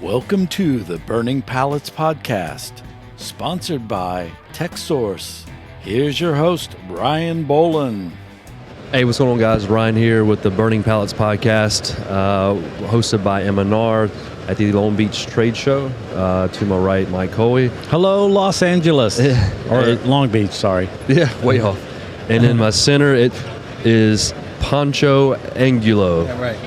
Welcome to the Burning Pallets Podcast, sponsored by Texsource. Here's your host, Ryan Boland. Hey, what's going on, guys? Ryan here with the Burning Pallets Podcast, hosted by M&R at the Long Beach Trade Show. To my right, Mike Hoey. Hello, Los Angeles. Or Long Beach, sorry. Yeah, way off. And in my center, it is Pancho Angulo. Yeah, right.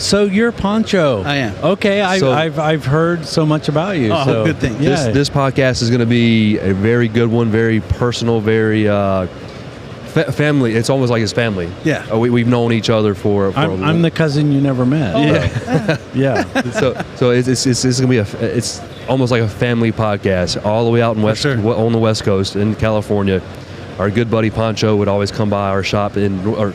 So you're Pancho. I am. Okay, I've heard so much about you. Oh, so good thing. Yeah. This podcast is going to be a very good one, very personal, very family. It's almost like his family. Yeah. We've known each other for I'm the cousin you never met. Oh, Yeah. Yeah. So it's going to be it's almost like a family podcast all the way out in on the West Coast in California. Our good buddy Pancho would always come by our shop or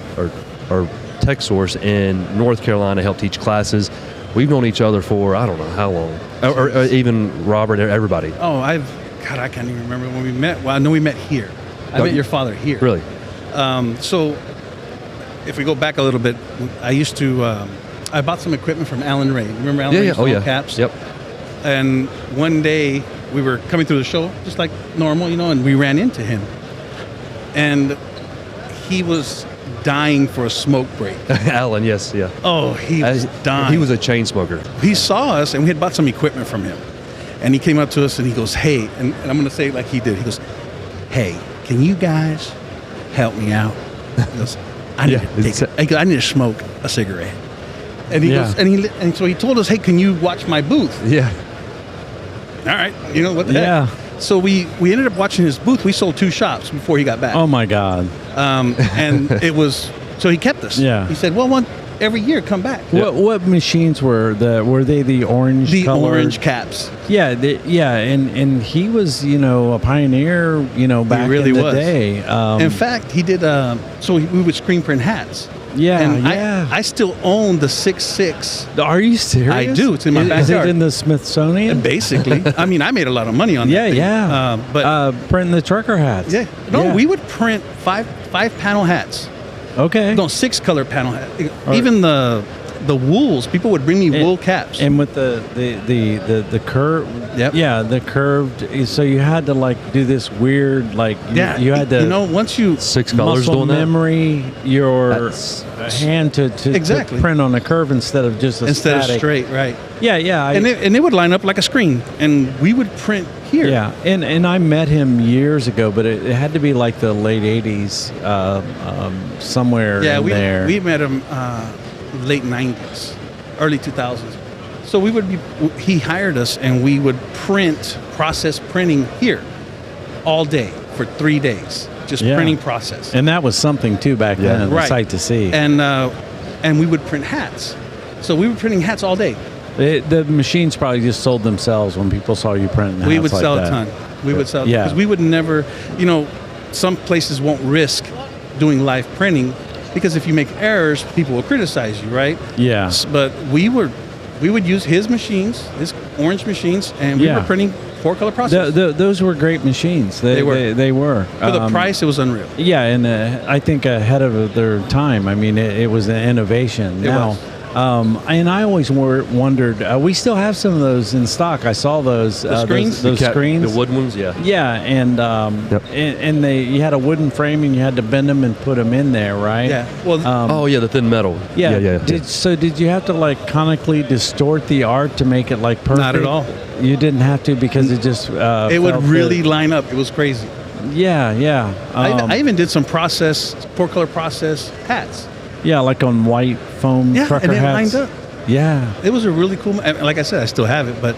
Texsource in North Carolina, help teach classes. We've known each other for I don't know how long, or even Robert, everybody. Oh, I can't even remember when we met. Well, I know we met here. I met your father here. Really? So if we go back a little bit, I used to, I bought some equipment from Alan Ray. Remember Alan Ray's small caps? Yep. And one day we were coming through the show, just like normal, and we ran into him. And he was dying for a smoke break. Alan, yes, yeah. Oh, he was dying. He was a chain smoker. He saw us, and we had bought some equipment from him. And he came up to us, and he goes, hey, and I'm going to say it like he did. He goes, hey, can you guys help me out? He goes, I need to smoke a cigarette. And he goes, and so he told us, hey, can you watch my booth? Yeah. All right. You know what the heck? Yeah. So we ended up watching his booth. We sold 2 shops before he got back. Oh my God. And it was, so he kept us. Yeah. He said, well, every year come back. What machines were they the orange The color? orange caps. Yeah, and he was, a pioneer, back really in the was. day. In fact, he did, so we would screen print hats. Yeah, and yeah. I still own the 6.6. Are you serious? I do. It's in my backyard. Is it in the Smithsonian? Basically. I mean, I made a lot of money on that thing. Yeah. But printing the trucker hats. Yeah. No, we would print five panel hats. Okay. No, 6 color panel hats. Even the wools, people would bring me wool caps. And with the curve, yeah, the curved. So you had to do this weird you had to once you 6 colors muscle doing that. memory your hand to print on a curve instead of just instead static. of straight, right? Yeah. And they would line up like a screen, and we would print here. Yeah, and I met him years ago, but it had to be like the late '80s, somewhere in there. We met him late '90s, early 2000s. So he hired us, and we would process printing here all day for 3 days, just printing process. And that was something too back then, right. A sight to see. And we would print hats. So we were printing hats all day. The machines probably just sold themselves when people saw you printing hats. We would sell like a ton. We would sell Yeah. because we would never, some places won't risk doing live printing because if you make errors, people will criticize you, right? Yeah. But we would use his machines, his orange machines, and we were printing 4-color process. Those were great machines. They were. For the price, it was unreal. Yeah, and I think ahead of their time. I mean, it was an innovation. And I always wondered, we still have some of those in stock. I saw those screens? those screens, the wood ones, yeah. Yeah, and you had a wooden frame and you had to bend them and put them in there, right? Yeah. Well, the thin metal. Yeah. Yeah. Did you have to conically distort the art to make it perfect? Not at all. You didn't have to because it just it would really line up. It was crazy. Yeah. I even did some 4-color process hats. Yeah, like on white foam trucker and it hats. lined up. Yeah. It was a really cool, like I said, I still have it. But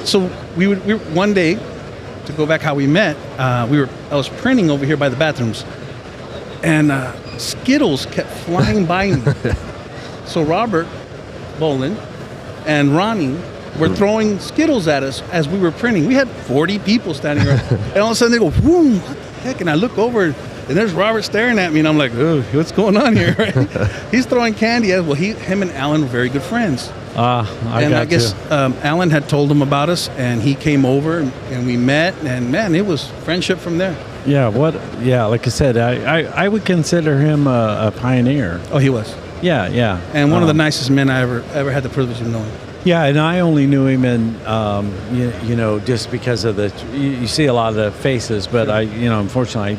so we one day, to go back how we met, I was printing over here by the bathrooms, and Skittles kept flying by me. So Robert Boland and Ronnie were throwing Skittles at us as we were printing. We had 40 people standing around, and all of a sudden they go, "Whoa, what the heck?" And I look over, and there's Robert staring at me, and I'm like, "Oh, what's going on here?" He's throwing candy at us. Well, him and Alan were very good friends. I guess Alan had told him about us, and he came over, and we met, and man, it was friendship from there. Yeah, like I said, I would consider him a pioneer. Oh, he was. Yeah. And one of the nicest men I ever had the privilege of knowing. Yeah, and I only knew him in, you know, just because of you see a lot of the faces, but unfortunately,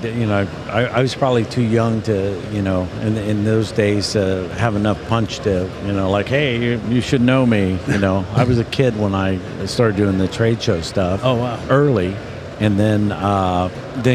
I was probably too young to, in those days have enough punch to, like, hey, you should know me, I was a kid when I started doing the trade show stuff. Oh, wow. Early. And then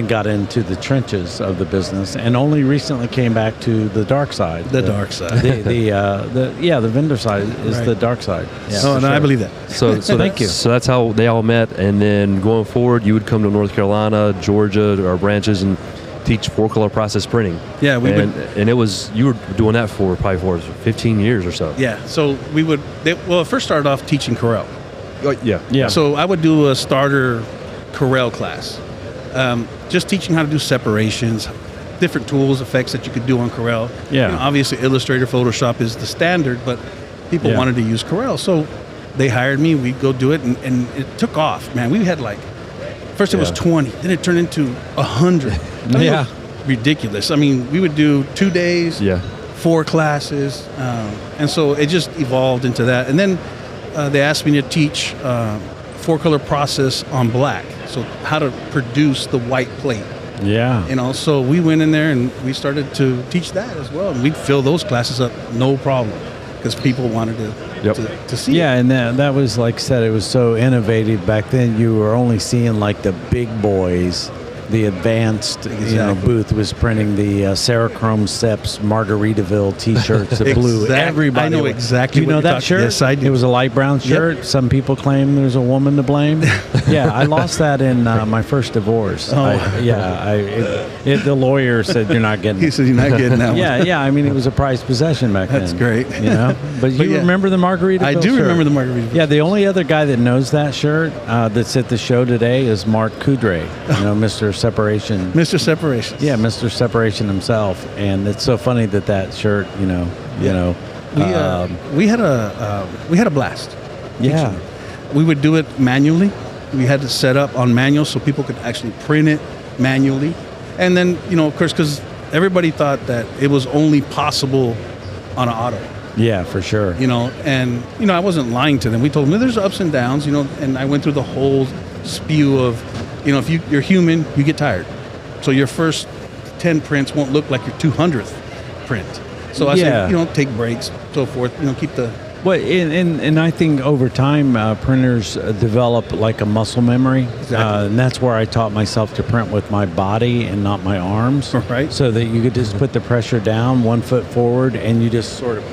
got into the trenches of the business, and only recently came back to the dark side. The dark side. The vendor side is the dark side. Yeah, no, sure. I believe that. So thank you. So that's how they all met, and then going forward, you would come to North Carolina, Georgia, our branches, and teach 4-color process printing. Yeah, and it was, you were doing that for 15 years or so. Yeah, so it first started off teaching Corel. Yeah. So I would do a starter Corel class, just teaching how to do separations, different tools, effects that you could do on Corel. Yeah. Obviously, Illustrator, Photoshop is the standard, but people wanted to use Corel, so they hired me. We'd go do it, and it took off. Man, we had first it was 20, then it turned into 100. It was ridiculous. I mean, we would do 2 days, 4 classes, and so it just evolved into that. And then they asked me to teach 4-color process on black, so how to produce the white plate. Yeah. So we went in there and we started to teach that as well, and we'd fill those classes up no problem because people wanted to see Yeah, it. and that was, like I said, it was so innovative back then. You were only seeing like the big boys. The advanced booth was printing the Serachrome Seps Margaritaville T-shirts, the blue. Everybody, I know exactly. Do you know that shirt? Yes, I do. It was a light brown shirt. Yep. Some people claim there's a woman to blame. Yeah, I lost that in my first divorce. The lawyer said you're not getting. He said you're not getting that one. Yeah. I mean, it was a prized possession back then. That's great. But you remember the Margaritaville? I do remember the Margaritaville. Yeah, the only other guy that knows that shirt that's at the show today is Mark Coudray. Mr. Separation. Mr. Separation. Yeah, Mr. Separation himself, and it's so funny that shirt. We had a blast. Yeah, we would do it manually. We had to set up on manual so people could actually print it manually, and then of course, because everybody thought that it was only possible on an auto. Yeah, for sure. And I wasn't lying to them. We told them there's ups and downs. And I went through the whole spew of. If you're human, you get tired. So your first 10 prints won't look like your 200th print. So I said, take breaks, so forth. Keep the. Well, and I think over time, printers develop like a muscle memory. Exactly. And that's where I taught myself to print with my body and not my arms. Right. So that you could just put the pressure down, 1 foot forward, and you just sort of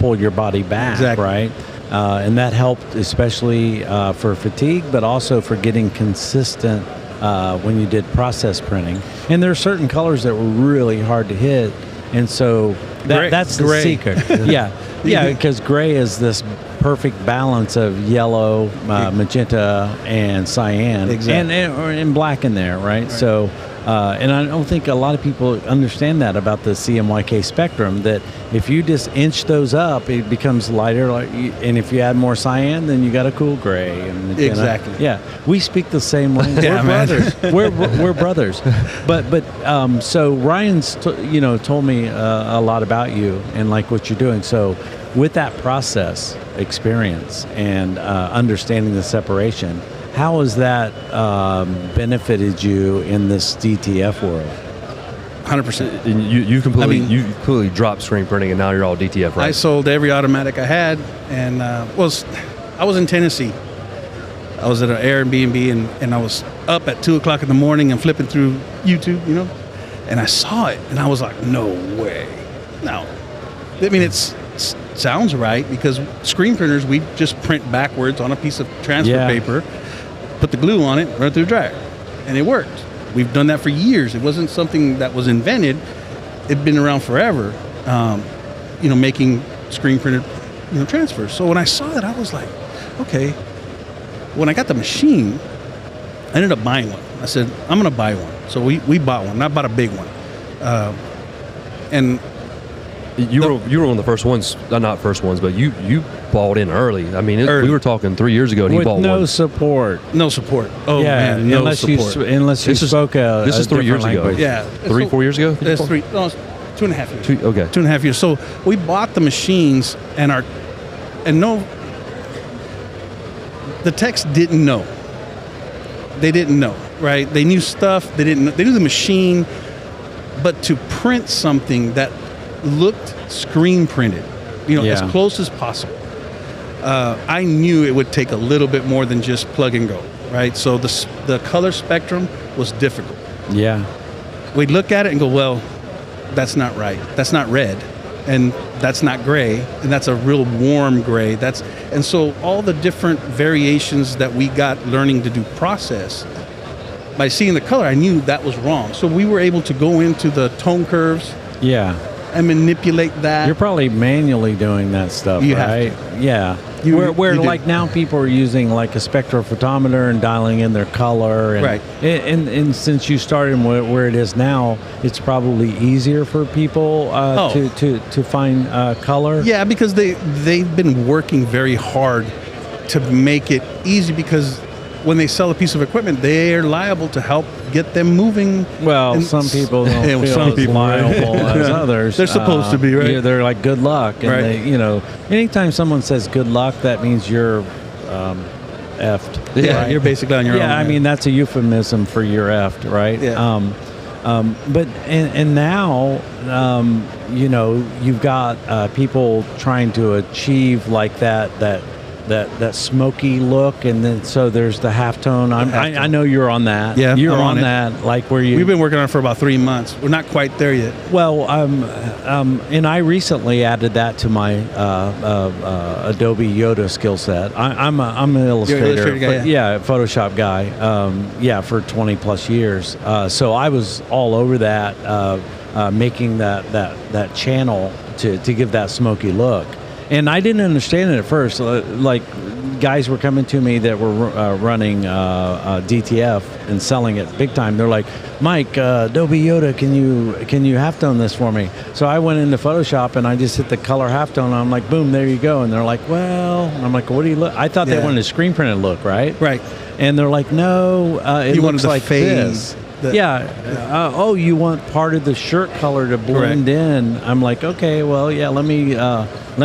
pull your body back. Exactly. Right. And that helped especially for fatigue, but also for getting consistent when you did process printing. And there are certain colors that were really hard to hit, and so that's the secret. Yeah, because gray is this perfect balance of yellow, magenta, and cyan, and black in there, right? So. And I don't think a lot of people understand that about the CMYK spectrum, that if you just inch those up, it becomes lighter. And if you add more cyan, then you got a cool gray. And, exactly. Yeah, we speak the same language. We're brothers. We're brothers. But so Ryan's told me a lot about you and like what you're doing. So with that process experience and understanding the separation, how has that benefited you in this DTF world? 100%. You completely dropped screen printing, and now you're all DTF, right? I sold every automatic I had, and I was in Tennessee. I was at an Airbnb, and I was up at 2 o'clock in the morning and flipping through YouTube, and I saw it, and I was like, no way. No. I mean, it sounds right, because screen printers, we just print backwards on a piece of transfer paper, put the glue on it, run it through the dryer, and it worked. We've done that for years. It wasn't something that was invented. It'd been around forever, making screen printed, transfers. So when I saw that, I was like, okay. When I got the machine, I ended up buying one. I said, I'm going to buy one. So we bought one. I bought a big one. And you were one of the first ones, not first ones, but you bought in early. I mean, we were talking 3 years ago, and he bought no one. support. No support. Oh, yeah, man, no unless support. Unless you spoke a This is 3 years language. ago. Yeah. 4 years ago? That's 2.5 years. Okay. 2.5 years. So we bought the machines, and the techs didn't know. They didn't know, right? They knew stuff. They didn't know. They knew the machine, but to print something that looked screen printed, as close as possible. I knew it would take a little bit more than just plug and go, right? So the color spectrum was difficult. Yeah. We'd look at it and go, well, that's not right. That's not red, and that's not gray, and that's a real warm gray. And so all the different variations that we got learning to do process, by seeing the color, I knew that was wrong. So we were able to go into the tone curves. Yeah. And manipulate that. You're probably manually doing that stuff, right? Yeah. Where like now people are using like a spectrophotometer and dialing in their color. And, right. And since you started where it is now, it's probably easier for people to find color. Yeah, because they've been working very hard to make it easy, because when they sell a piece of equipment, they're liable to help get them moving. Well, some people don't feel as liable as others. They're supposed to be, right? Yeah, they're like, good luck. And right. Anytime someone says good luck, that means you're effed. Yeah, right? You're basically on your own. Yeah, I mean, that's a euphemism for you're effed, right? Yeah. But now, you've got people trying to achieve like that smoky look, and then so there's the halftone. I know you're on that. Yeah, you're I'm on that. Like where you. We've been working on it for about 3 months. We're not quite there yet. Well, and I recently added that to my Adobe Yoda skill set. I'm an illustrator. You're an illustrator guy, Photoshop guy. For 20 plus years. So I was all over that, making that channel to give that smoky look. And I didn't understand it at first. Like, guys were coming to me that were running DTF and selling it big time. They're like, Mike, Adobe Yoda, can you halftone this for me? So I went into Photoshop and I just hit the color halftone. And I'm like, boom, there you go. And they're like, well, and I'm like, what do you look? I thought they wanted a screen printed look, right? Right. And they're like, no, it looks like this. You want part of the shirt color to blend in. I'm like, okay, well, yeah, let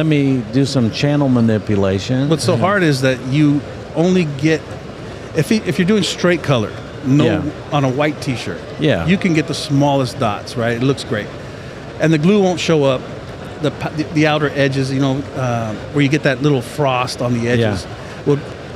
me do some channel manipulation. What's so hard is that you only get, if you're doing straight color, on a white t-shirt, you can get the smallest dots, right? It looks great. And the glue won't show up, the outer edges, where you get that little frost on the edges.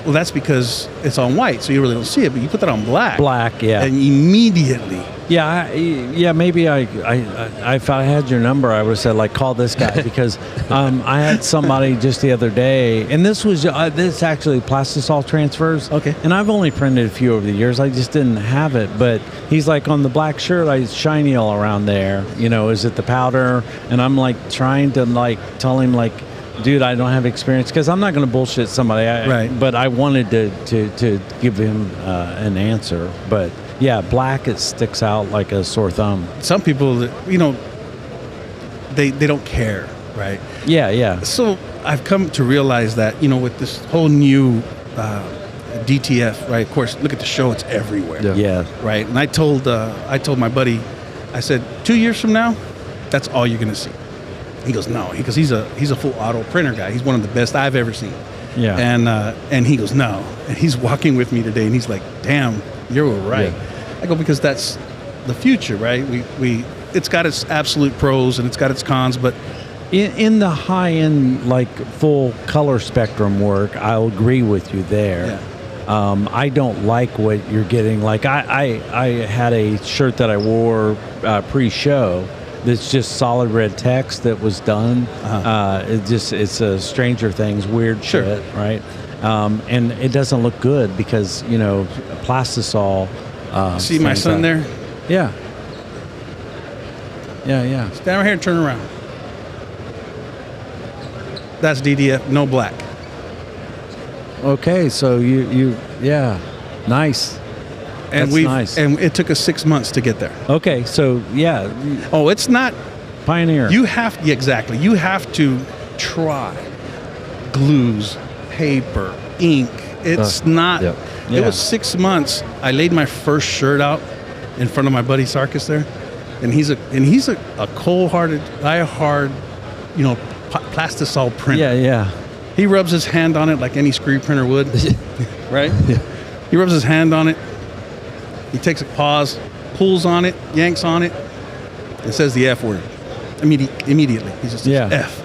Well, that's because it's on white, so you really don't see it. But you put that on black. And immediately. Maybe if I had your number, I would have said, like, call this guy, because I had somebody just the other day, and this was this actually plastisol transfers. Okay. And I've only printed a few over the years. I just didn't have it, but he's like, on the black shirt, it's shiny all around there. Is it the powder? And I'm like trying to tell him like, dude, I don't have experience, because I'm not going to bullshit somebody. Right. But I wanted to give him an answer. But yeah, black, it sticks out like a sore thumb. Some people, they don't care, right? Yeah. So I've come to realize that, with this whole new DTF, right? Of course, look at the show; it's everywhere. Yeah. Right. And I told my buddy, I said, 2 years from now, that's all you're going to see. He goes, no. He's a full auto printer guy. He's one of the best I've ever seen. Yeah. And he goes, no. And he's walking with me today, and he's like, damn, you're right. Yeah. I go, because that's the future, right? It's got its absolute pros and it's got its cons, but in the high end, like full color spectrum work, I'll agree with you there. Yeah. I don't like what you're getting. Like I had a shirt that I wore pre-show. That's just solid red text that was done. It's a Stranger Things weird shit, right? And it doesn't look good because plastisol. See my son there? Yeah. Stand right here and turn around. That's DTF, no black. Okay, so you nice. And nice. And it took us 6 months to get there. Okay, so yeah. Oh, it's not pioneer. You have to try glues, paper, ink. It's not. Yeah. It was 6 months. I laid my first shirt out in front of my buddy Sarkis there, and he's a cold-hearted, die-hard, plastisol printer. Yeah. He rubs his hand on it like any screen printer would, right? Yeah. He rubs his hand on it. He takes a pause, pulls on it, yanks on it, and says the F word immediately. He just says F.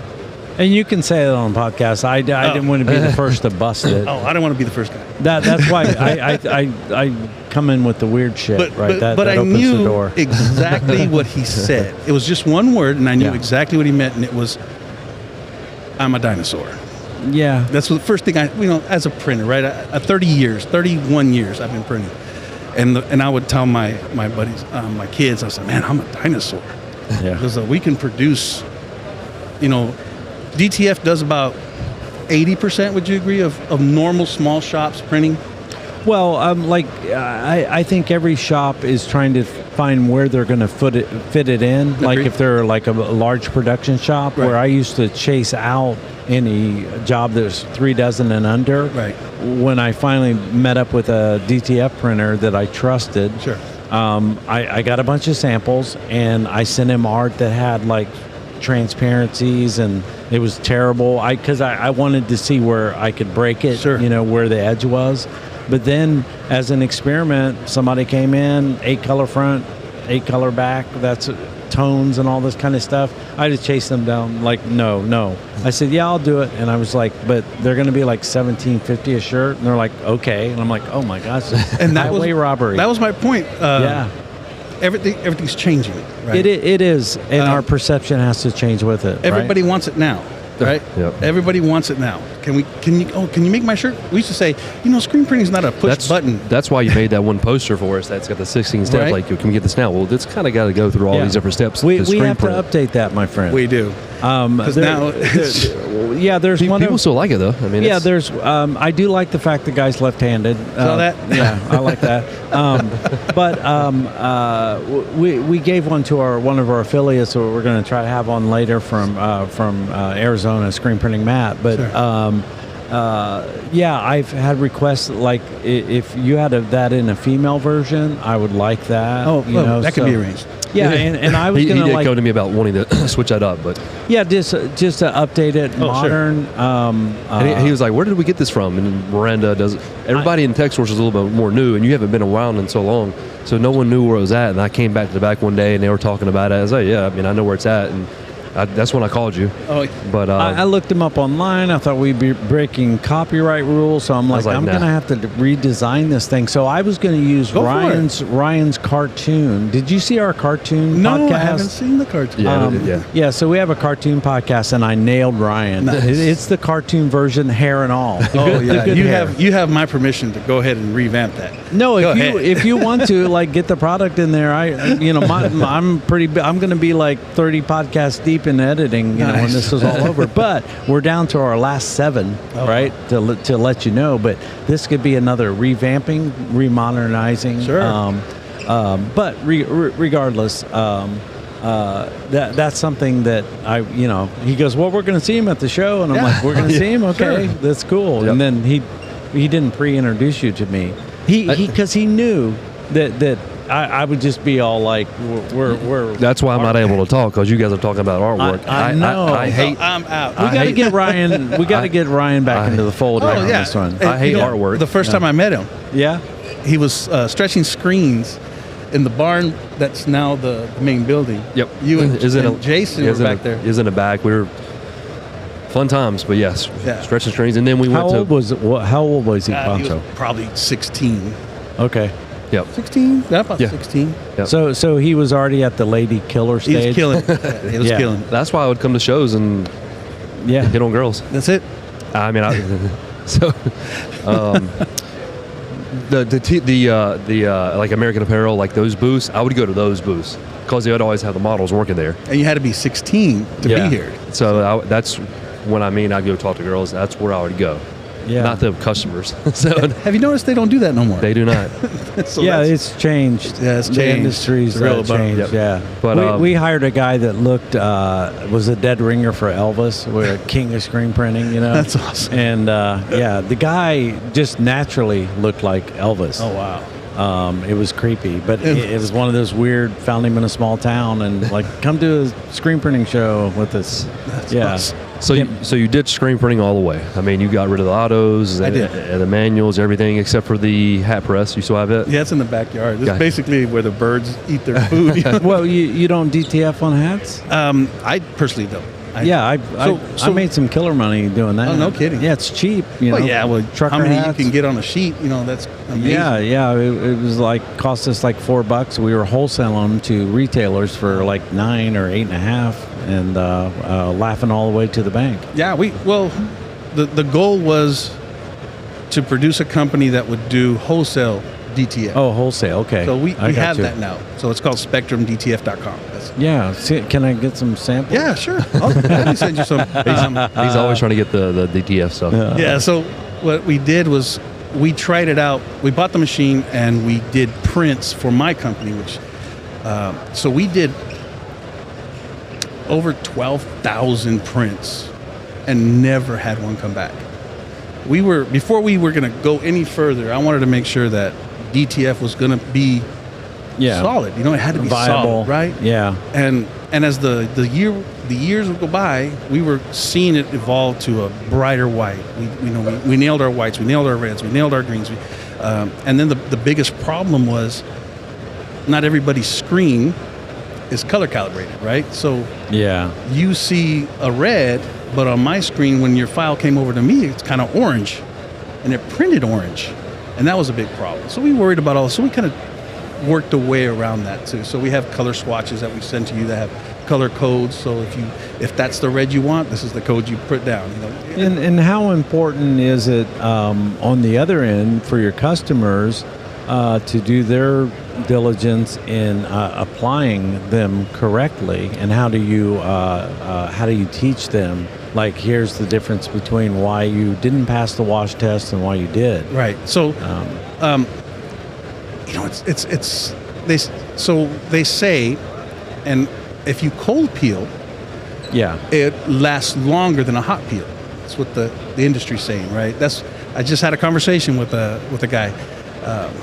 And you can say it on the podcast. I didn't want to be the first to bust it. Oh, I don't want to be the first guy. That's why I come in with the weird shit, right? That I opens knew the door. exactly what he said. It was just one word, and I knew exactly what he meant, and it was, I'm a dinosaur. Yeah. That's the first thing as a printer, right? 31 years I've been printing. And I would tell my buddies, my kids, I said, man, I'm a dinosaur. Yeah. Because we can produce, DTF does about 80%, would you agree, of normal small shops printing? Well, I think every shop is trying to find where they're going to fit it in. Agreed. Like if they're like a large production shop, Right. where I used to chase out any job that was 3 dozen and under. Right. When I finally met up with a DTF printer that I trusted, Sure. I got a bunch of samples and I sent him art that had like transparencies, and it was terrible. Because I wanted to see where I could break it, Sure. where the edge was. But then, as an experiment, somebody came in, 8 color front, 8 color back. That's tones and all this kind of stuff. I just chased them down. Like, no. I said, yeah, I'll do it. And I was like, but they're going to be like $17.50 a shirt. And they're like, okay. And I'm like, oh my gosh, And that was highway robbery. That was my point. Yeah. Everything's changing. Right? It is, and our perception has to change with it. Everybody wants it now, right? Yep. Everybody wants it now. Can you make my shirt? We used to say, screen printing is not a push button. That's why you made that one poster for us that's got the 16 steps. Right. Like, can we get this now? Well, it's kind of got to go through all these different steps. We screen have print. to update that, my friend. We do. Because now, there's one. People still like it though. I mean, There's. I do like the fact the guy's left-handed. Saw that? Yeah, I like that. We gave one to one of our affiliates that we're going to try to have on later from Arizona, Screen Printing Matt. But Sure. I've had requests like if you had that in a female version, I would like that. That could be arranged. Yeah, and I was he going to did go to me about wanting to switch that up, but just to update it, modern. and he was like, "Where did we get this from?" And Miranda does. Everybody in Texsource is a little bit more new, and you haven't been around in so long, so no one knew where it was at. And I came back to the back one day, and they were talking about it. I was like, "Yeah, I mean, I know where it's at," and that's when I called you. Oh, but I looked him up online. I thought we'd be breaking copyright rules, so I'm like I'm nah. going to have to redesign this thing. So I was going to use Ryan's cartoon. Did you see our cartoon podcast? No, I haven't seen the cartoon. Yeah, so we have a cartoon podcast, and I nailed Ryan. Nice. It's the cartoon version, hair and all. Oh yeah, hair. you have my permission to go ahead and revamp that. No, Go if you want to get the product in there, I'm going to be like 30 podcasts deep in editing, when this is all over. But we're down to our last 7, right? To let you know. But this could be another revamping, remodernizing. Sure. But regardless, that's something that he goes, well, we're going to see him at the show, and I'm like, we're going to see him. Okay, sure. that's cool. Yep. And then he didn't pre-introduce you to me. Because he knew that I would just be all like, we're. That's why I'm not able to talk, because you guys are talking about artwork. I know. I hate. I'm out. We got to get Ryan. We got to get Ryan back into the fold on this one. Hey, I hate artwork. The first time I met him, Yeah. he was stretching screens in the barn that's now the main building. Yep. You and Jason were back there. Is in the back. We were fun times, but yes, Yeah. stretching screens, and then we How went old was it? How old was he, He Pancho? was probably 16. Okay. Yep. 16? Yeah, about Yeah. 16. Yep. So he was already at the lady killer He stage. was killing it. Yeah, he was Yeah. killing it. That's why I would come to shows and Yeah. hit on girls. That's it. I mean, the like American Apparel, like those booths, I would go to those booths because they would always have the models working there. And you had to be 16 to be here. So that's when I'd go talk to girls. That's where I would go. Yeah. Not the customers. So Have you noticed they don't do that no more? they do not. So Yeah, that's- it's changed. Yeah, it's The changed. industry's It's a real bummer. changed. Yep. Yeah, But, we hired a guy that looked was a dead ringer for Elvis. We're a king of screen printing, That's awesome. And the guy just naturally looked like Elvis. Oh, wow. It was creepy, but it was one of those weird. Found him in a small town, and like, come to a screen printing show with us. That's yeah, awesome. So, so you did screen printing all the way. I mean, you got rid of the autos, I did. And the manuals, everything except for the hat press. You still have it? Yeah, it's in the backyard. This Got is basically where the birds eat their food. You know? Well, you don't DTF on hats? I personally don't. I made some killer money doing that. Oh, no kidding. Yeah, it's cheap. You know, trucker how many hats. you can get on a sheet? You know, that's amazing. Yeah. It was like cost us like $4. We were wholesaling them to retailers for like $9 or $8.50, and laughing all the way to the bank. Yeah, the goal was to produce a company that would do wholesale DTF. Oh, wholesale. Okay. So we I got have you. that now. So it's called SpectrumDTF.com. Yeah. Can I get some samples? Yeah, sure. I'll gladly send you some. He's always trying to get the DTF stuff. Yeah, so what we did was we tried it out. We bought the machine and we did prints for my company, which so we did over 12,000 prints and never had one come back. Before we were going to go any further, I wanted to make sure that DTF was going to be solid. You know, it had to be viable, solid, right? Yeah. And as the years would go by, we were seeing it evolve to a brighter white. We nailed our whites, we nailed our reds, we nailed our greens. And then the biggest problem was not everybody's screen is color calibrated, right? So you see a red, but on my screen, when your file came over to me, it's kind of orange, and it printed orange, and that was a big problem. So we worried about all this. So we kind of worked a way around that too. So we have color swatches that we send to you that have color codes. So if that's the red you want, this is the code you put down. You know. And how important is it on the other end for your customers to do their diligence in applying them correctly? And how do you teach them? Like, here's the difference between why you didn't pass the wash test and why you did. Right. So, you know, they say, and if you cold peel, it lasts longer than a hot peel. That's what the industry's saying, right? I just had a conversation with a guy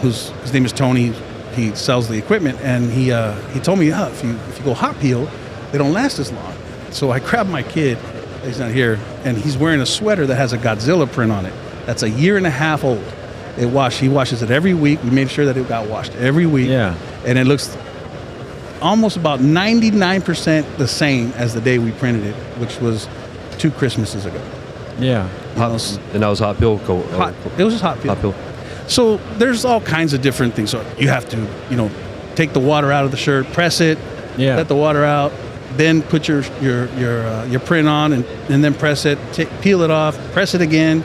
his name is Tony. He sells the equipment, and he told me, if you go hot peel, they don't last as long. So I grabbed my kid. He's not here, and he's wearing a sweater that has a Godzilla print on it. That's a year and a half old. He washes it every week. We made sure that it got washed every week. Yeah. And it looks almost about 99% the same as the day we printed it, which was 2 Christmases ago. Yeah. And that was hot peel? It was just hot peel. Hot peel. So there's all kinds of different things. So you have to, take the water out of the shirt, press it, let the water out, then put your print on, and then press it, peel it off, press it again.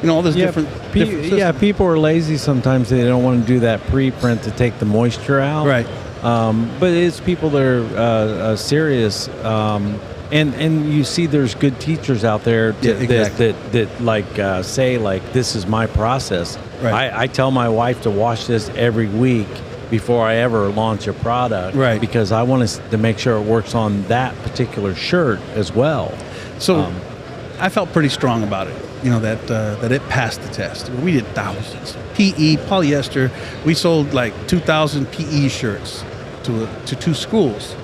All this different systems. People are lazy sometimes. They don't want to do that pre-print to take the moisture out. Right. But it's people that are serious. And you see there's good teachers out there that say, like, this is my process. Right. I tell my wife to wash this every week before I ever launch a product. Right. Because I want to make sure it works on that particular shirt as well. So I felt pretty strong about it, that it passed the test. We did thousands. PE, polyester. We sold like 2,000 PE shirts to 2 schools,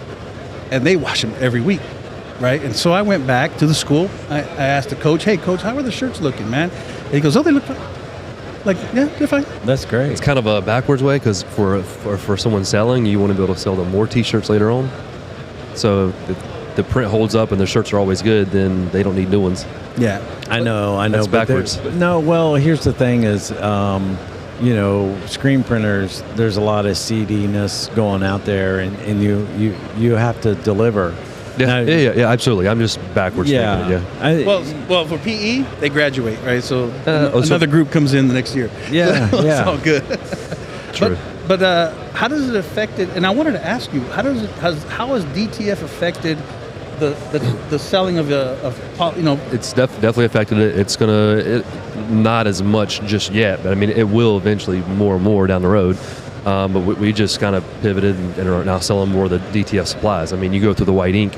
and they wash them every week. Right, and so I went back to the school. I asked the coach, "Hey, coach, how are the shirts looking, man?" And he goes, "Oh, they look fine." Like, yeah, they're fine. That's great. It's kind of a backwards way, because for someone selling, you want to be able to sell them more T-shirts later on. So if the print holds up and the shirts are always good, then they don't need new ones. Yeah, I know. That's backwards. No, well, here's the thing: is screen printers. There's a lot of seediness going out there, and you have to deliver. Yeah, absolutely. I'm just backwards. Yeah. Well, for PE, they graduate, right? So another group comes in the next year. Yeah, It's all good. True. But how does it affect it? And I wanted to ask you, how has DTF affected the selling of It's definitely affected it. It's not as much just yet, but I mean, it will eventually more and more down the road. But we just kind of pivoted and are now selling more of the DTF supplies. I mean, you go through the white ink,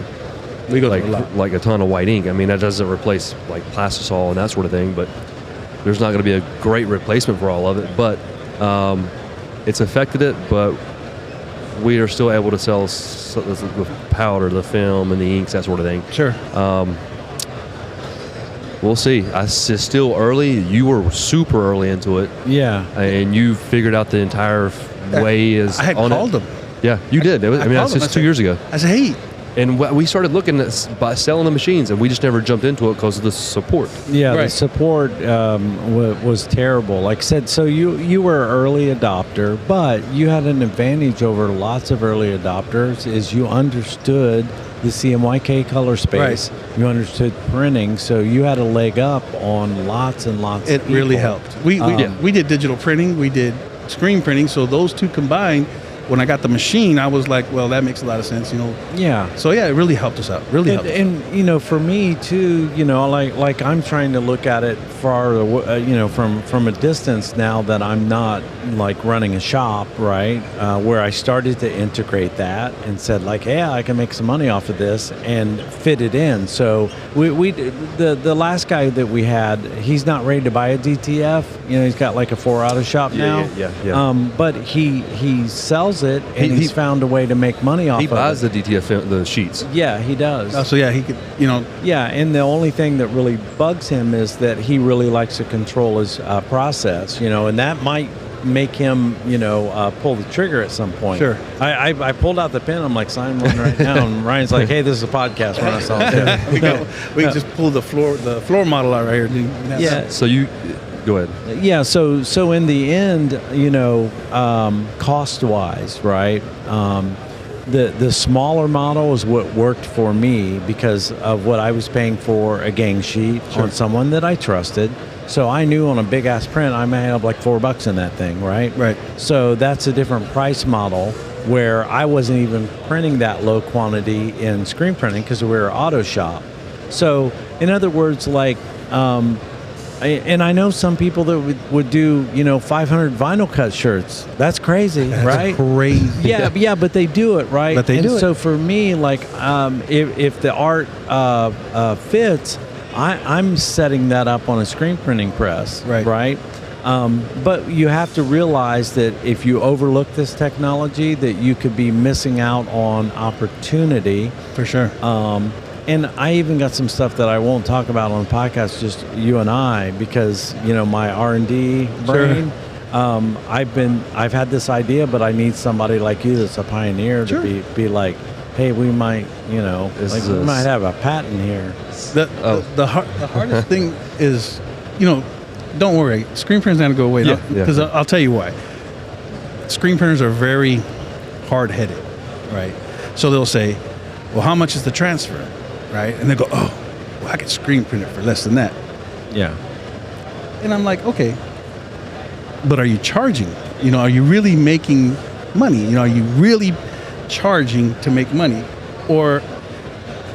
we go like a ton of white ink. I mean, that doesn't replace like plastisol and that sort of thing, but there's not going to be a great replacement for all of it. But it's affected it, but we are still able to sell the powder, the film, and the inks, that sort of thing. Sure. We'll see. It's still early. You were super early into it. Yeah. And you figured out the entire way is I had on called it. them. Yeah, you did. That's just 2 years ago. I said, hey. And we started looking at by selling the machines, and we just never jumped into it because of the support. Yeah, Right. the support was terrible. Like I said, so you were an early adopter, but you had an advantage over lots of early adopters is you understood the CMYK color space. Right. You understood printing, so you had a leg up on lots and lots It of people. really helped. We did digital printing, we did screen printing, so those two combined, when I got the machine, I was like, well, that makes a lot of sense, Yeah. So yeah, it really helped us out. Really helped. And for me too, like I'm trying to look at it far, from a distance now that I'm not like running a shop, right? Where I started to integrate that and said like, hey, I can make some money off of this and fit it in. So the last guy that we had, he's not ready to buy a DTF. He's got like a 4-auto shop now. Yeah. But he sells it, and he's found a way to make money off of it. He buys the DTF, the sheets. Yeah, he does. So yeah, he could, Yeah, and the only thing that really bugs him is that he really likes to control his process, and that might make him, pull the trigger at some point. Sure. I pulled out the pen. I'm like, sign one right now. And Ryan's like, hey, this is a podcast. We're not selling it. we can just pull the floor model out right here. Yeah. So you go ahead. Yeah. So in the end, cost-wise, right? The smaller model is what worked for me because of what I was paying for a gang sheet on someone that I trusted. So I knew on a big ass print I may have like $4 in that thing, right? Right. So that's a different price model where I wasn't even printing that low quantity in screen printing because we were auto shop. So in other words, like, and I know some people that would do 500 vinyl cut shirts. That's crazy, right? Crazy. Yeah, but they do it, right? But they do it. So for me, like, if the art fits, I'm setting that up on a screen printing press, right? But you have to realize that if you overlook this technology, that you could be missing out on opportunity. For sure. And I even got some stuff that I won't talk about on the podcast, just you and I, because my R&D brain. I've had this idea, but I need somebody like you that's a pioneer to be like, hey, we might, we might have a patent here. The hardest thing is, don't worry, screen printing's not gonna go away. Because I'll tell you why. Screen printers are very hard-headed, right? So they'll say, well, how much is the transfer? Right? And they go, oh, well, I could screen print it for less than that. Yeah. And I'm like, okay, but are you charging? Are you really making money? Are you really charging to make money? Or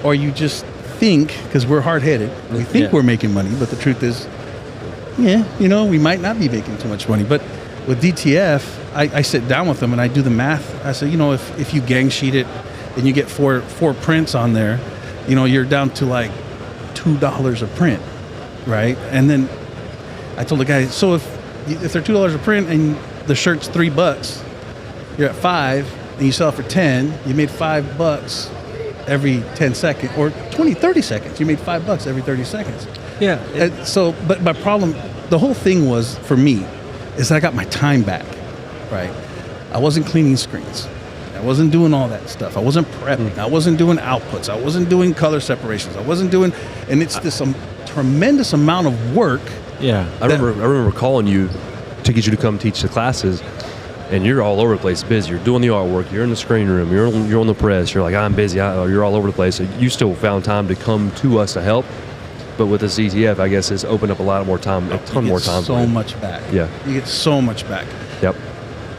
you just think, because we're hard-headed, we think we're making money, but the truth is, we might not be making too much money. But with DTF, I sit down with them and I do the math. I say, if you gang sheet it and you get four prints on there, you're down to like $2 a print, right? And then I told the guy, so if they're $2 a print and the shirt's $3, you're at 5 and you sell it for 10, you made $5 every 10 seconds, or 20, 30 seconds. You made $5 every 30 seconds. Yeah. But my problem, the whole thing was for me, is that I got my time back, right? I wasn't cleaning screens. I wasn't doing all that stuff. I wasn't prepping. I wasn't doing outputs. I wasn't doing color separations. I wasn't doing, and it's this tremendous amount of work. Yeah. I remember calling you to get you to come teach the classes, and you're all over the place, busy. You're doing the artwork. You're in the screen room. You're on the press. You're like, I'm busy. You're all over the place. So you still found time to come to us to help. But with the DTF, I guess it's opened up a lot more time, a ton more time. So much back. Yeah. You get so much back. Yep.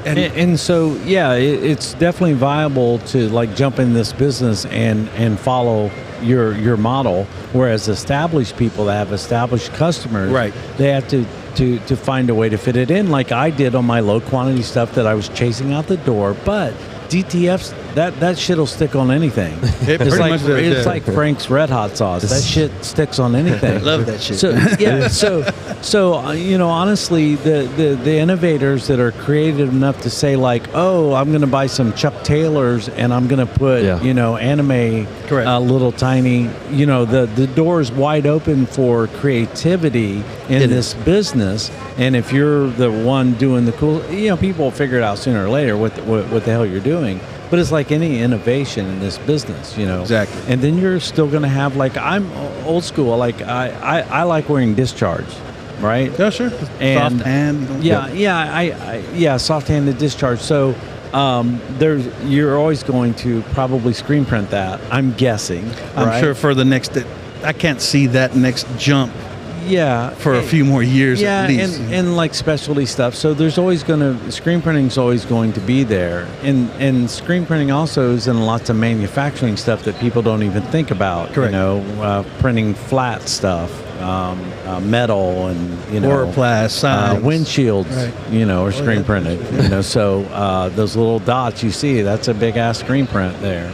And so, it's definitely viable to like jump in this business and follow your model. Whereas established people that have established customers, right, they have to find a way to fit it in, like I did on my low quantity stuff that I was chasing out the door. But DTF's that shit'll stick on anything. It It's pretty like much does, it's yeah. like Frank's Red Hot sauce. That shit sticks on anything. Love that shit. So yeah, so you know, honestly, the innovators that are creative enough to say like, oh, I'm going to buy some Chuck Taylors and I'm going to put you know, anime, Correct. little tiny, you know, the door is wide open for creativity in this business. And if you're the one doing the cool, you know, people will figure it out sooner or later what the hell you're doing. But it's like any innovation in this business, you know. Exactly. And then you're still going to have, like, I'm old school. Like, I like wearing discharge, right? Yeah, sure. And soft hand. You know. soft-handed discharge. So you're always going to probably screen print that, I'm guessing. I'm right? sure for the next, I can't see that next jump for a few more years at least. and like specialty stuff. So there's always screen printing is always going to be there. And screen printing also is in lots of manufacturing stuff that people don't even think about. Correct. You know, printing flat stuff, metal, and, you know, Chloroplast, signs. windshields, Right. you know, are screen printed. You know, so those little dots you see, that's a big ass screen print there.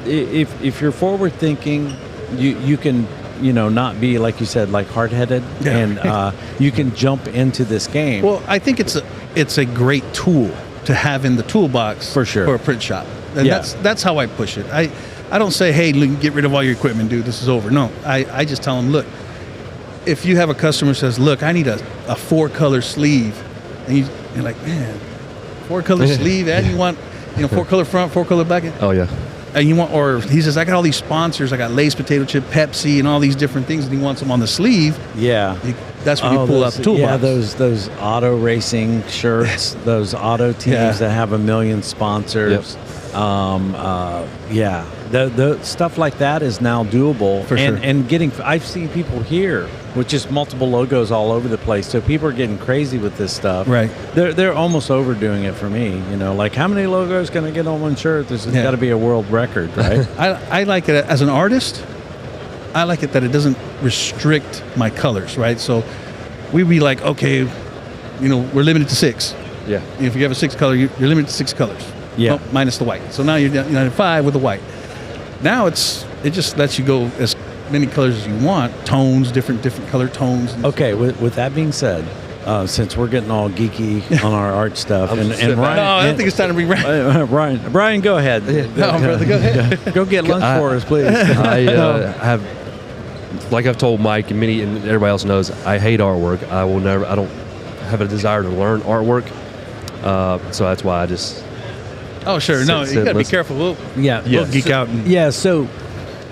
If you're forward thinking, you can, you know, not be, like you said, like hard-headed, and you can jump into this game. Well, I think it's a great tool to have in the toolbox For sure. for a print shop. And that's how I push it. I don't say, hey, look, get rid of all your equipment, dude. This is over. No, I just tell them, look, if you have a customer who says, look, I need a 4-color sleeve, and you're like, man, 4-color sleeve, and you want, you know, 4-color front, 4-color back. Oh yeah. And you want, or he says, I got all these sponsors. I got Lay's potato chip, Pepsi, and all these different things, and he wants them on the sleeve. Yeah. That's when you pull out the toolbox. Yeah, those auto racing shirts, those auto teams that have a million sponsors. Yep. The stuff like that is now doable. For sure. And I've seen people here with just multiple logos all over the place. So people are getting crazy with this stuff. Right. They're almost overdoing it for me. You know, like, how many logos can I get on one shirt? There's got to be a world record, right? I like it as an artist. I like it that it doesn't restrict my colors, right? So we'd be like, okay, you know, we're limited to 6. Yeah. If you have a 6-color, you're limited to 6 colors. Yeah. Well, minus the white. So now you're down to 5 with the white. Now it just lets you go as many colors as you want, tones, different color tones. Okay, with that being said, since we're getting all geeky on our art stuff, and Ryan, I think it's time to bring Ryan. Brian, go ahead. No, brother, go ahead. Go get lunch for us, please. I have, like I've told Mike and everybody else knows, I hate artwork. I don't have a desire to learn artwork. So that's why I just. Oh, sure. No, you got to be careful. We'll geek out. So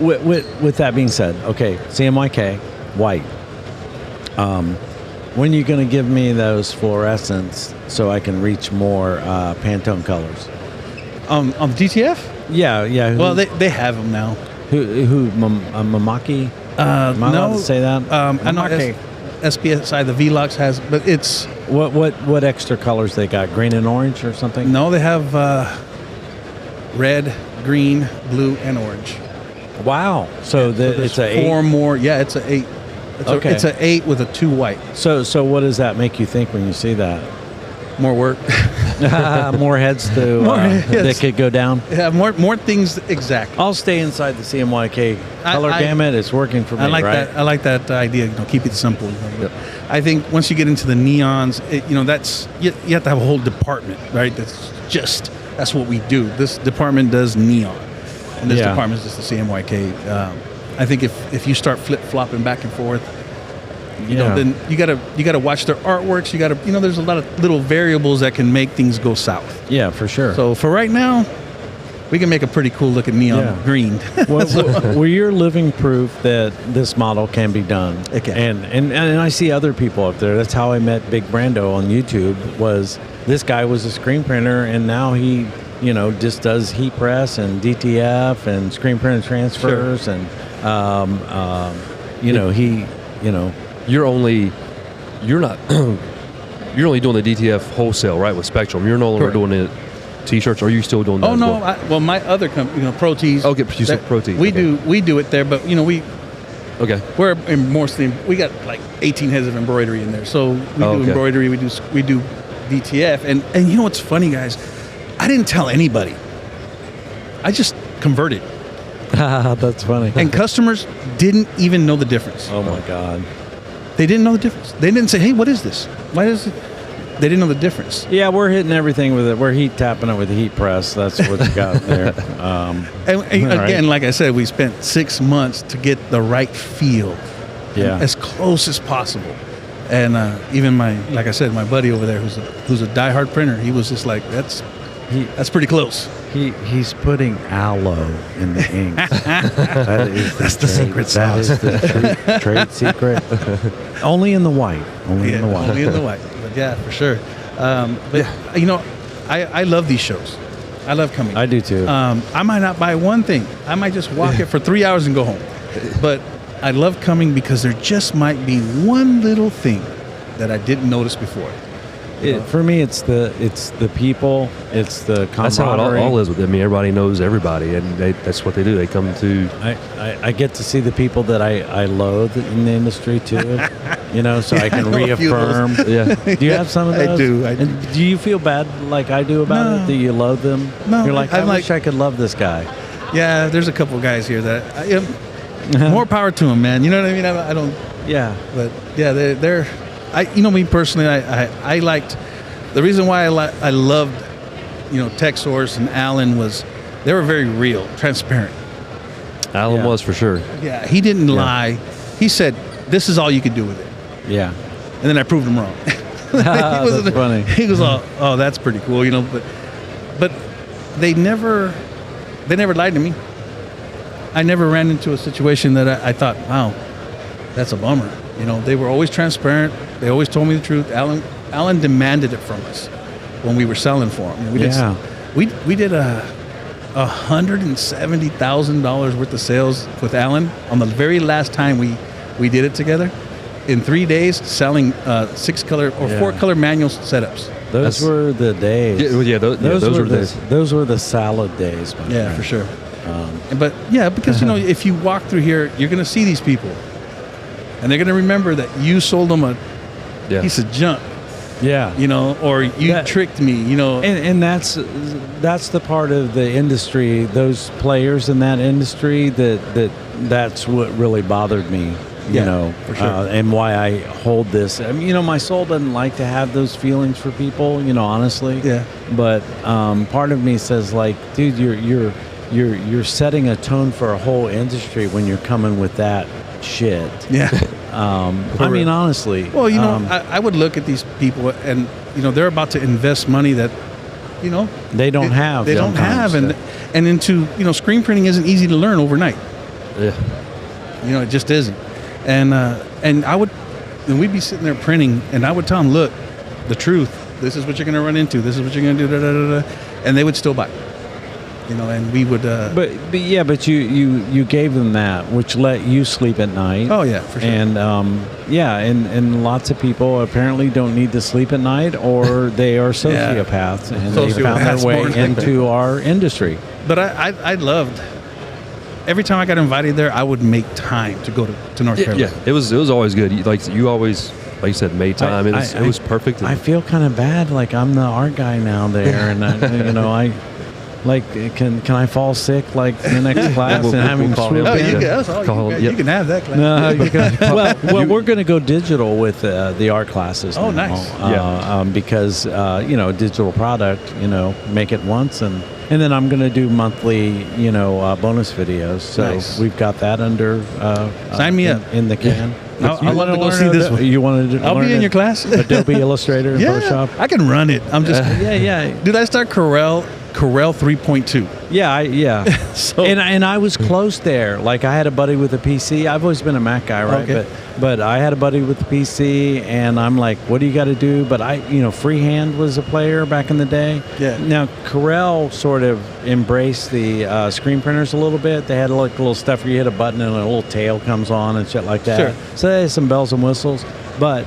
with that being said, okay, CMYK, white. When are you going to give me those fluorescents so I can reach more Pantone colors? On the DTF? Yeah. Well, they have them now. Who Mamaki? Am I allowed to say that? I know SPSI, the Velox has, but it's... What extra colors they got? Green and orange or something? No, they have red, green, blue, and orange. Wow. So it's a 4 more. Yeah, it's a 8. It's a 8 with a 2 white. So what does that make you think when you see that? More work. More heads to that could go down. Yeah, more things. Exactly. I'll stay inside the CMYK color gamut. It's working for me. I like right? that. I like that idea. You know, keep it simple. Yep. I think once you get into the neons, that's you have to have a whole department, right? That's what we do. This department does neon, and this department is just the CMYK. I think if you start flip flopping back and forth, then you gotta watch their artworks. You gotta there's a lot of little variables that can make things go south. Yeah, for sure. So for right now, we can make a pretty cool looking neon green. Well, you're living proof that this model can be done. It can. And I see other people up there. That's how I met Big Brando on YouTube. Was this guy was a screen printer, and now he just does heat press and DTF and screen print transfers, and You're only doing the DTF wholesale, right, with Spectrum. You're no longer doing it T-shirts. Are you still doing that? Oh no, my other company, Pro Tees. Okay, you said Pro Tees. We do it there, but we're mostly we got like 18 heads of embroidery in there. So we do embroidery. We do DTF. And you know what's funny, guys? I didn't tell anybody. I just converted. That's funny. And customers didn't even know the difference. Oh my God. They didn't know the difference. They didn't say, hey, what is this? Why is it? They didn't know the difference. Yeah, we're hitting everything with it. We're heat tapping it with the heat press. That's what you got there. And again, like I said, we spent 6 months to get the right feel. Yeah. As close as possible. And even like I said, my buddy over there who's a diehard printer, he was just like, that's pretty close. He's putting aloe in the ink. That's the secret sauce. That is the trade secret. Only in the white. Only in the white. But yeah, for sure. You know, I love these shows. I love coming. I do too. I might not buy one thing. I might just walk it for 3 hours and go home. But I love coming because there just might be one little thing that I didn't notice before. For me, it's the people, it's the camaraderie. That's how it all is with them. I mean, everybody knows everybody, and that's what they do. They come to. I get to see the people that I loathe in the industry too, you know, so I can reaffirm. Yeah. Do you have some of those? I do. And do you feel bad like I do about it? Do you loathe them? No. You're like, I wish I could love this guy. Yeah, there's a couple guys here that more power to them, man. You know what I mean? I don't. Yeah. But yeah, they're. You know, me personally, I liked the reason why I loved, you know, Texsource and Alan was they were very real, transparent. Alan was for sure. Yeah, he didn't lie. He said, "This is all you could do with it." Yeah. And then I proved him wrong. That's funny. He was all, "Oh, that's pretty cool," you know. But they never lied to me. I never ran into a situation that I thought, "Wow, that's a bummer." You know, they were always transparent. They always told me the truth. Alan demanded it from us when we were selling for him. We did $170,000 worth of sales with Alan on the very last time we did it together. In 3 days, selling 6-color or 4-color manual setups. Those were the days. Yeah, those were the days. Those were the salad days. Yeah, for sure. But yeah, because you know, if you walk through here, you're going to see these people. And they're going to remember that you sold them a piece of junk. Yeah. You know, or you tricked me, you know. And that's the part of the industry, those players in that industry, that's what really bothered me, you know, for sure. And why I hold this. I mean, you know, my soul doesn't like to have those feelings for people, you know, honestly. Yeah. But part of me says, like, dude, you're setting a tone for a whole industry when you're coming with that shit. Yeah. I mean, honestly. Well, you know, I would look at these people and, you know, they're about to invest money that, you know. They don't have. They don't have. And into, you know, screen printing isn't easy to learn overnight. Yeah. You know, it just isn't. And we'd be sitting there printing and I would tell them, look, the truth, this is what you're going to run into. This is what you're going to do. Da, da, da, da. And they would still buy. You know, and we would. But you gave them that, which let you sleep at night. Oh yeah, for sure. And and lots of people apparently don't need to sleep at night, or they are sociopaths, and they found their way into our industry. But I loved. Every time I got invited there, I would make time to go to North Carolina. Yeah, it was always good. You always, like you said, made time. It was perfect. I feel kind of bad, like I'm the art guy now there, and I. Like, can I fall sick like the next class and having call swoop him. in? You can have that class. No, you can. Well, we're going to go digital with the art classes. Oh, now, nice. because you know, digital product. You know, make it once, and then I'm going to do monthly. You know, bonus videos. So we've got that under. Sign me up in the can. I'd love to go see this one. You wanted to? I'll be in your class. Adobe Illustrator and Photoshop. I can run it. I'm just. Yeah. Did I start Corel 3.2? Yeah. So, and I was close there. Like, I had a buddy with a PC. I've always been a Mac guy, right? Okay. But I had a buddy with a PC, and I'm like, what do you got to do? But Freehand was a player back in the day. Yeah. Now, Corel sort of embraced the screen printers a little bit. They had like little stuff where you hit a button and a little tail comes on and shit like that. Sure. So they had some bells and whistles. But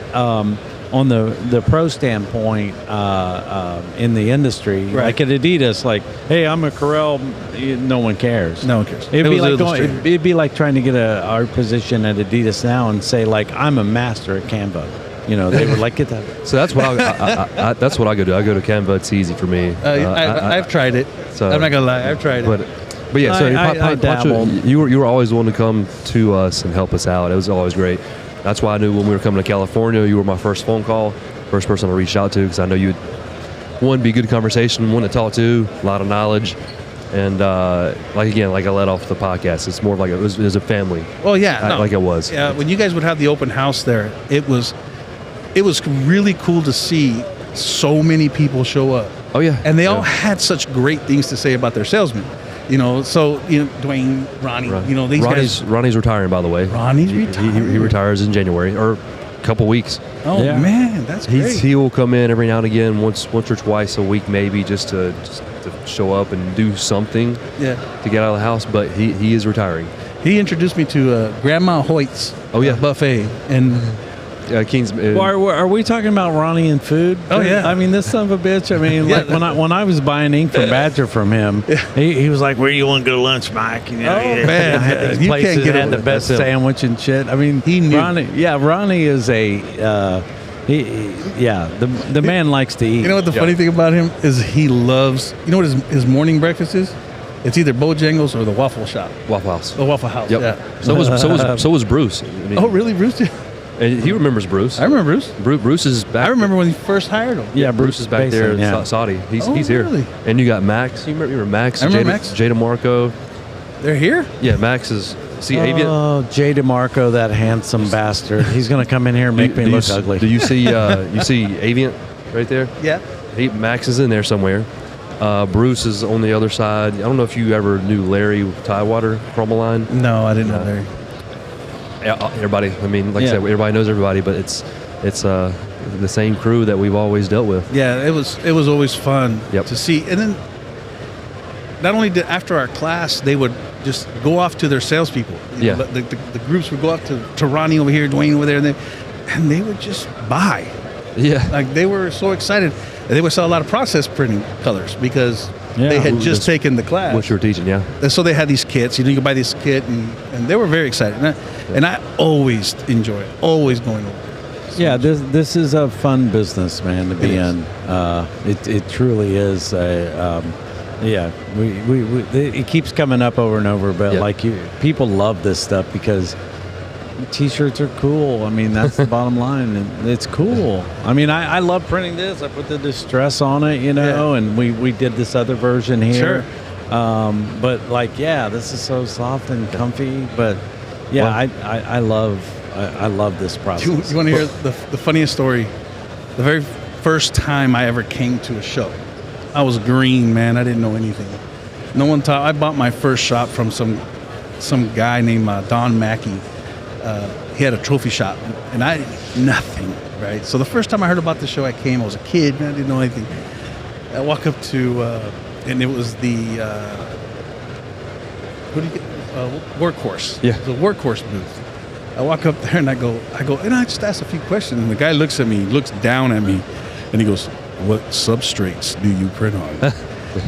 on the pro standpoint, in the industry, like at Adidas, like, hey, I'm a Corel, no one cares. No one cares. It'd be like trying to get our position at Adidas now and say, like, I'm a master at Canva. They were like, get that. So that's what that's what I go do. I go to Canva. It's easy for me. I've tried it. So, I'm not gonna lie, I've tried it. But yeah, so I Pancho, you were always willing to come to us and help us out. It was always great. That's why I knew when we were coming to California, you were my first phone call, first person I reached out to, because I know you'd be good conversation, one to talk to, a lot of knowledge, and like I let off the podcast, it's more of like it was a family. Oh yeah, like it was. Yeah, when you guys would have the open house there, it was really cool to see so many people show up. Oh yeah, and they all had such great things to say about their salesmen. So Dwayne, Ronnie, these guys. Ronnie's retiring, by the way. Ronnie's retiring. He retires in January or a couple weeks. Oh man, that's great. He will come in every now and again, once or twice a week, maybe, just to show up and do something. Yeah. To get out of the house, but he is retiring. He introduced me to Grandma Hoyt's. Buffet and. King's. Are we talking about Ronnie and food? Oh yeah. I mean, this son of a bitch. I mean, like when I was buying ink from Badger from him, he was like, "Where you want to go to lunch, Mike?" Man, I had these places that had the best sandwich and shit. I mean, he knew. Ronnie is the man likes to eat. You know what the funny thing about him is? He loves. You know what his morning breakfast is? It's either Bojangles or the Waffle Shop. Waffle House. The Waffle House. Yep. Yeah. So was Bruce. I mean, oh really, Bruce? And he remembers Bruce. I remember Bruce. Bruce is back. I remember when he first hired him. Yeah, Bruce is back there in Saudi. He's here. Really? And you got Max. You remember Max? I remember Max. Jay DeMarco. They're here? Yeah, Max is. Avian? Oh, Jay DeMarco, that handsome bastard. He's going to come in here and make me look ugly. Do you see Avian right there? Yeah. Max is in there somewhere. Bruce is on the other side. I don't know if you ever knew Larry Tidewater, Chromoline. No, I didn't know Larry. Everybody. I mean, like I said, everybody knows everybody, but it's the same crew that we've always dealt with. Yeah, it was always fun to see. And then not only did after our class, they would just go off to their salespeople. The groups would go up to Ronnie over here, Dwayne over there, and they would just buy. Yeah, like they were so excited. They would sell a lot of process printing colors because they had just taken the class. What you were teaching, yeah. And so they had these kits. You can buy this kit, and they were very excited. And I always enjoy it, always going over. This is a fun business, man, to be in. It truly is. It keeps coming up over and over, but people love this stuff because T-shirts are cool. I mean, that's the bottom line, and it's cool. I mean, I love printing this. I put the distress on it, and we did this other version here. Sure. But this is so soft and comfy. But I love this process. You want to hear the funniest story? The very first time I ever came to a show, I was green, man. I didn't know anything. No one taught. I bought my first shop from some guy named Don Mackey. He had a trophy shop, and I didn't nothing, right? So the first time I heard about the show, I was a kid, and I didn't know anything. I walk up to, and it was the, Workhorse. Yeah. The Workhorse booth. I walk up there, and I go, and I just ask a few questions, and the guy looks at me, looks down at me, and he goes, "What substrates do you print on?"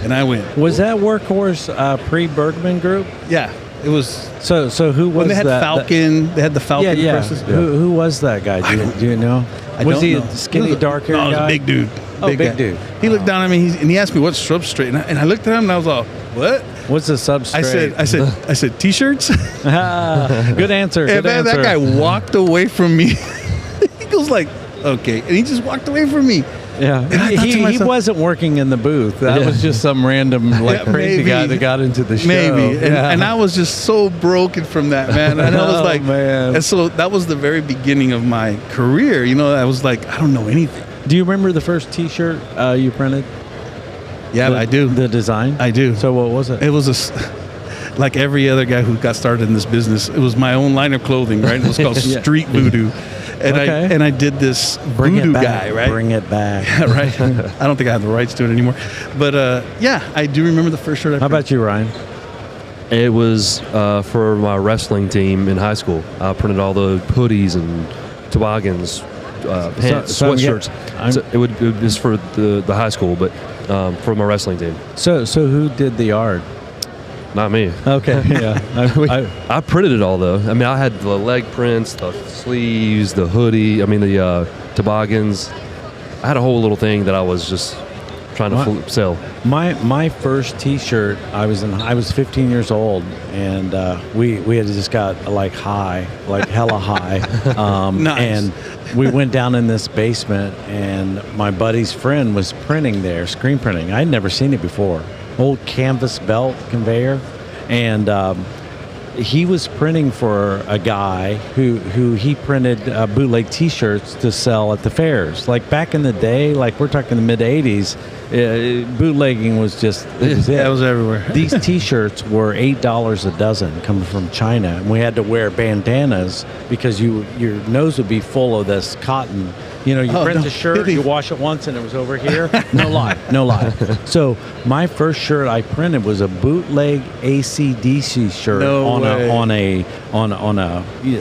And I went, "Was that Workhorse pre-Bergman Group?" Yeah. It was so. Who was when they had that? Falcon? They had the Falcon presses. Yeah. Who was that guy? Do you know? Was he a skinny, dark-haired guy? No, he was a big dude. Big dude. He looked down at me and he asked me what substrate, and I looked at him and I was all, "What? What's the substrate?" I said T-shirts. Good answer. And then that guy walked away from me. He goes like, "Okay," and he just walked away from me. Yeah, he wasn't working in the booth. That was just some random crazy guy that got into the show. Maybe, and I was just so broken from that, man. And I was like, man. And so that was the very beginning of my career. I was like, I don't know anything. Do you remember the first T-shirt you printed? Yeah, I do. The design? I do. So what was it? It was like every other guy who got started in this business. It was my own line of clothing, right? It was called Street Voodoo. And I did this voodoo guy, right? Bring it back. Yeah, right. I don't think I have the rights to it anymore. But I do remember the first shirt I printed. How about you, Ryan? It was for my wrestling team in high school. I printed all the hoodies and toboggans, pants, sweatshirts. It was for the high school, but for my wrestling team. So who did the art? Not me. Okay, yeah. I printed it all, though. I mean, I had the leg prints, the sleeves, the hoodie. I mean, the toboggans. I had a whole little thing that I was just trying to sell. My first T-shirt, I was 15 years old, and we had just got like hella high, Nice. and we went down in this basement, and my buddy's friend was printing there, screen printing. I'd never seen it before. Old canvas belt conveyor, and he was printing for a guy who he printed bootleg T-shirts to sell at the fairs. Like back in the day, like we're talking the mid '80s, bootlegging was just it was it. That was everywhere. These T-shirts were $8 a dozen, coming from China, and we had to wear bandanas because your nose would be full of this cotton. You know, you print the shirt, you wash it once, and it was over here. No lie. So my first shirt I printed was a bootleg AC/DC shirt on a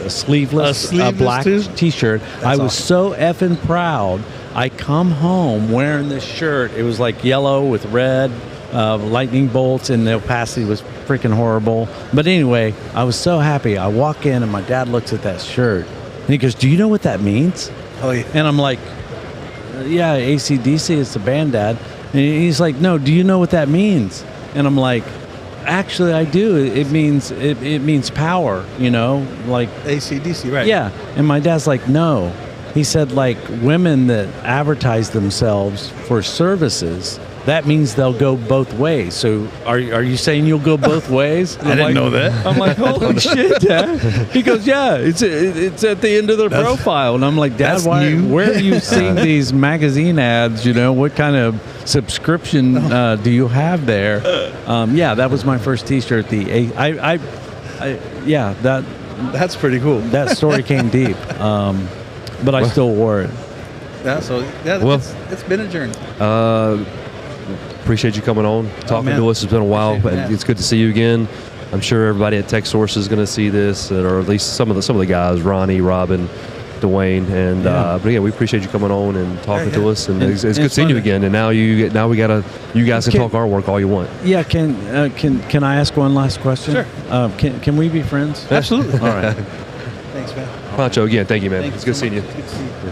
sleeveless black T-shirt. That's I was awesome. so effing proud. I come home wearing this shirt. It was like yellow with red lightning bolts, and the opacity was freaking horrible. But anyway, I was so happy. I walk in, and my dad looks at that shirt, and he goes, "Do you know what that means?" Oh, yeah. And I'm like, "Yeah, AC/DC is the band, Dad." And he's like, "No, do you know what that means?" And I'm like, "Actually, I do. It means power, you know, like AC/DC, right? Yeah." And my dad's like, "No." He said, like, women that advertise themselves for services, that means they'll go both ways. So are you saying you'll go both ways? I didn't know that. I'm like, holy shit, Dad. He goes, yeah, it's at the end of their profile. And I'm like, Dad, where are you seeing these magazine ads? You know, what kind of subscription do you have there? Yeah, that was my first T-shirt. That's pretty cool. That story came deep. But I still wore it. It's been a journey. Appreciate you coming on, talking to us. It's been a while, and it's good to see you again. I'm sure everybody at Texsource is going to see this, or at least some of the guys, Ronnie, Robin, Dwayne, and but yeah, we appreciate you coming on and talking to us, and it's good seeing you again. And now you guys can talk our work all you want. Yeah, can I ask one last question? Sure. Can we be friends? Absolutely. All right. Thanks, man. Pancho, again, thank you, man. Thank It's you good so seeing you. much. Good to see you.